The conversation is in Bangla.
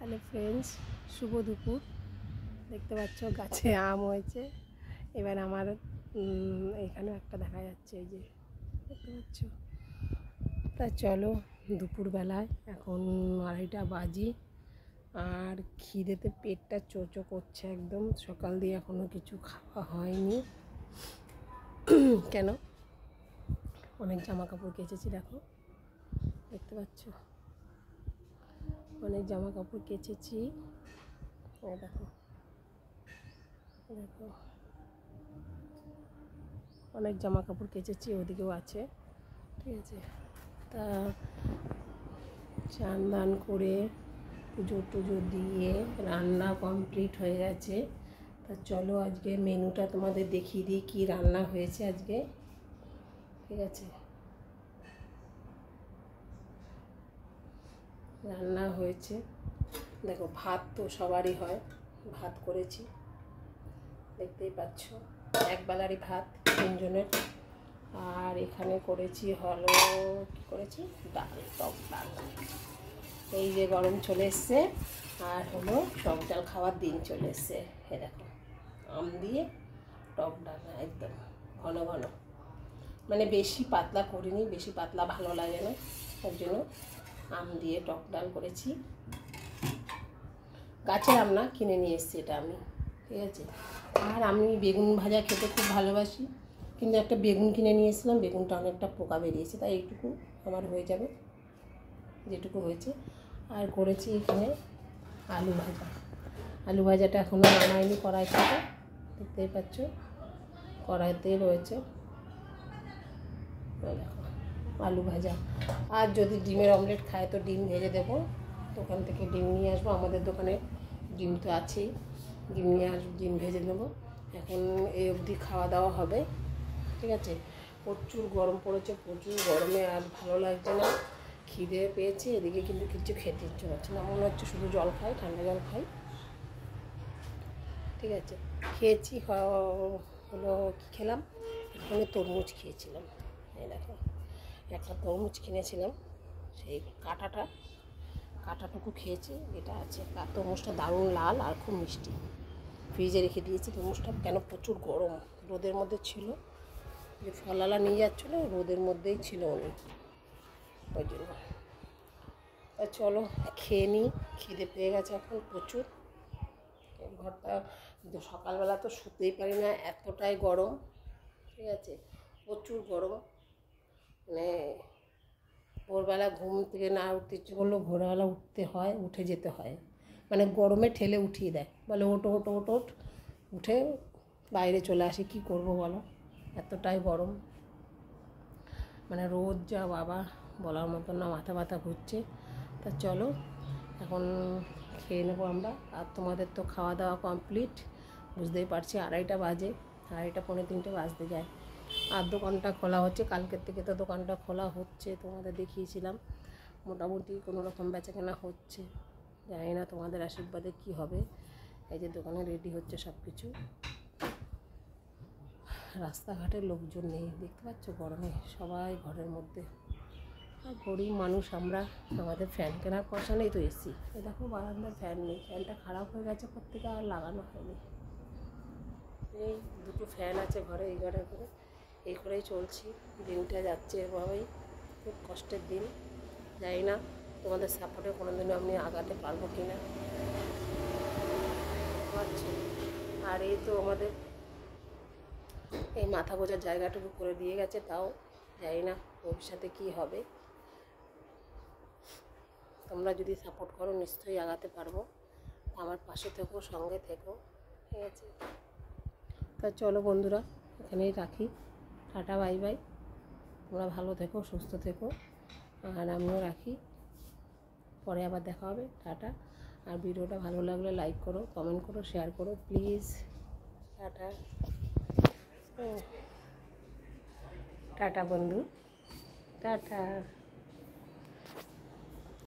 হ্যালো ফ্রেন্ডস, শুভ দুপুর। দেখতে পাচ্ছ গাছে আম হয়েছে। এবার আমার এখানেও একটা দেখা যাচ্ছে, এই যে দেখতে পাচ্ছ। তা চলো, দুপুরবেলায় এখন 2:30 বাজি, আর খিদেতে পেটটা চোচো করছে একদম। সকাল দিয়ে এখনও কিছু খাওয়া হয়নি। কেন, অনেক জামা কাপড় কেচেছি, দেখো দেখতে পাচ্ছ, অনেক জামা কাপড় কেচেছি। দেখো দেখো অনেক জামা কাপড় কেচেছি, ওদিকেও আছে, ঠিক আছে। তা চান দান করে পুজো টুজো দিয়ে রান্না কমপ্লিট হয়ে গেছে। তা চলো আজকে মেনুটা তোমাদের দেখিয়ে দিই কী রান্না হয়েছে আজকে, ঠিক আছে। রান্না হয়েছে, দেখো ভাত তো সবারই হয়, ভাত করেছি, দেখতেই পাচ্ছ, একবেলারই ভাত 3 জনের। আর এখানে করেছি হলো, কী করেছি, ডাল, টক ডাল। এই যে গরম চলে এসছে, আর হলো টক ডাল খাওয়ার দিন চলে এসছে। এ দেখো, আম দিয়ে টক ডাল, একদম ঘন ঘন, মানে বেশি পাতলা করিনি, বেশি পাতলা ভালো লাগে না, তার জন্য আম দিয়ে টক ডাল করেছি। গাছের আম না, কিনে নিয়ে এসেছি এটা আমি, ঠিক আছে। আর আমি বেগুন ভাজা খেতে খুব ভালোবাসি, কিন্তু একটা বেগুন কিনে নিয়ে এসেছিলাম, বেগুনটা অনেকটা পোকা বেরিয়েছে, তাই এইটুকু আমার হয়ে যাবে, যেটুকু হয়েছে। আর করেছি এখানে আলু ভাজা। আলু ভাজাটা এখনও নামাইনি কড়াই থেকে, দেখতেই পাচ্ছ কড়াইতেই রয়েছে। দেখো আলু ভাজা। আর যদি ডিমের অমলেট খায় তো ডিম ভেজে দেবো, দোকান থেকে ডিম নিয়ে আসবো, আমাদের দোকানে ডিম তো আছেই, ডিম নিয়ে আসবো, ডিম ভেজে নেবো। এখন এই অবধি খাওয়া দাওয়া হবে, ঠিক আছে। প্রচুর গরম পড়েছে, প্রচুর গরমে আর ভালো লাগছে না, খিদে পেয়েছে, এদিকে কিন্তু কিছু খেতে ইচ্ছে হচ্ছে না, মনে হচ্ছে শুধু জল খাই, ঠান্ডা জল খাই, ঠিক আছে। খেয়েছি হলো, কী খেলাম, এখানে তরমুজ খেয়েছিলাম, এই দেখো একটা তরমুজ কিনেছিলাম, সেই কাঁটাটুকু খেয়েছি, এটা আছে। তরমুজটা দারুণ লাল আর খুব মিষ্টি, ফ্রিজে রেখে দিয়েছি তরমুজটা, কেন প্রচুর গরম, রোদের মধ্যে ছিল, যে ফলওয়ালা নিয়ে যাচ্ছিলো রোদের মধ্যেই ছিল উনি, ওই জন্য। চলো খেয়ে নিই, খিদে পেয়ে গেছে এখন প্রচুর। ঘরটা সকালবেলা তো শুতেই পারি না, এতটাই গরম, ঠিক আছে, প্রচুর গরম। মানে ভোরবেলা ঘুম থেকে না উঠতে ইচ্ছে করলেও ভোরবেলা উঠতে হয়, উঠে যেতে হয়, মানে গরমে ঠেলে উঠিয়ে দেয়, বলে ওটো ওটো ওটো ওঠ, উঠে বাইরে চলে আসি, কী করবো বলো, এতটাই গরম। মানে রোদ যা বাবা, বলার মতন না, মাথা ব্যথা ঘুরছে। তা চলো এখন খেয়ে নেবো আমরা, আর তোমাদের তো খাওয়া দাওয়া কমপ্লিট, বুঝতেই পারছি 2:30 বাজে, 2:30 পৌনে 3টে বাজতে যায়। আর দোকানটা খোলা হচ্ছে, কালকের থেকে তো দোকানটা খোলা হচ্ছে, তোমাদের দেখিয়েছিলাম, মোটামুটি কোনো রকম বেচাকেনা হচ্ছে, জানি না তোমাদের আশীর্বাদে কি হবে। এই যে দোকানে রেডি হচ্ছে সব কিছু, রাস্তাঘাটের লোকজন নেই, দেখতে পাচ্ছ গরমে সবাই ঘরের মধ্যে, আর গরিব মানুষ আমরা, আমাদের ফ্যান কেনার পয়সা নেই তো এসি, এ দেখো বারান্দার ফ্যান নেই, ফ্যানটা খারাপ হয়ে গেছে, প্রত্যেকে আর লাগানো হয়নি। এই 2টো ফ্যান আছে ঘরে, এই ঘরে করে, এই করেই চলছি, দিনটা যাচ্ছে এভাবেই, খুব কষ্টের দিন। জানি না তোমাদের সাপোর্টে কোনো দিনও আমি আগাতে পারবো কি না, পারছি। আর এই তো আমাদের এই মাথা গোজার জায়গাটুকু করে দিয়ে গেছে, তাও জানি না ভবিষ্যতে কী হবে। তোমরা যদি সাপোর্ট করো নিশ্চয়ই আগাতে পারবো, আমার পাশে থেকো, সঙ্গে থেকো, ঠিক আছে। তা চলো বন্ধুরা, এখানেই রাখি, টাটা বাই বাই, তোমরা ভালো থেকো, সুস্থ থেকো, আর আমিও রাখি, পরে আবার দেখা হবে, টাটা। আর ভিডিওটা ভালো লাগলে লাইক করো, কমেন্ট করো, শেয়ার করো প্লিজ, টাটা। টাটা বন্ধু, টাটা।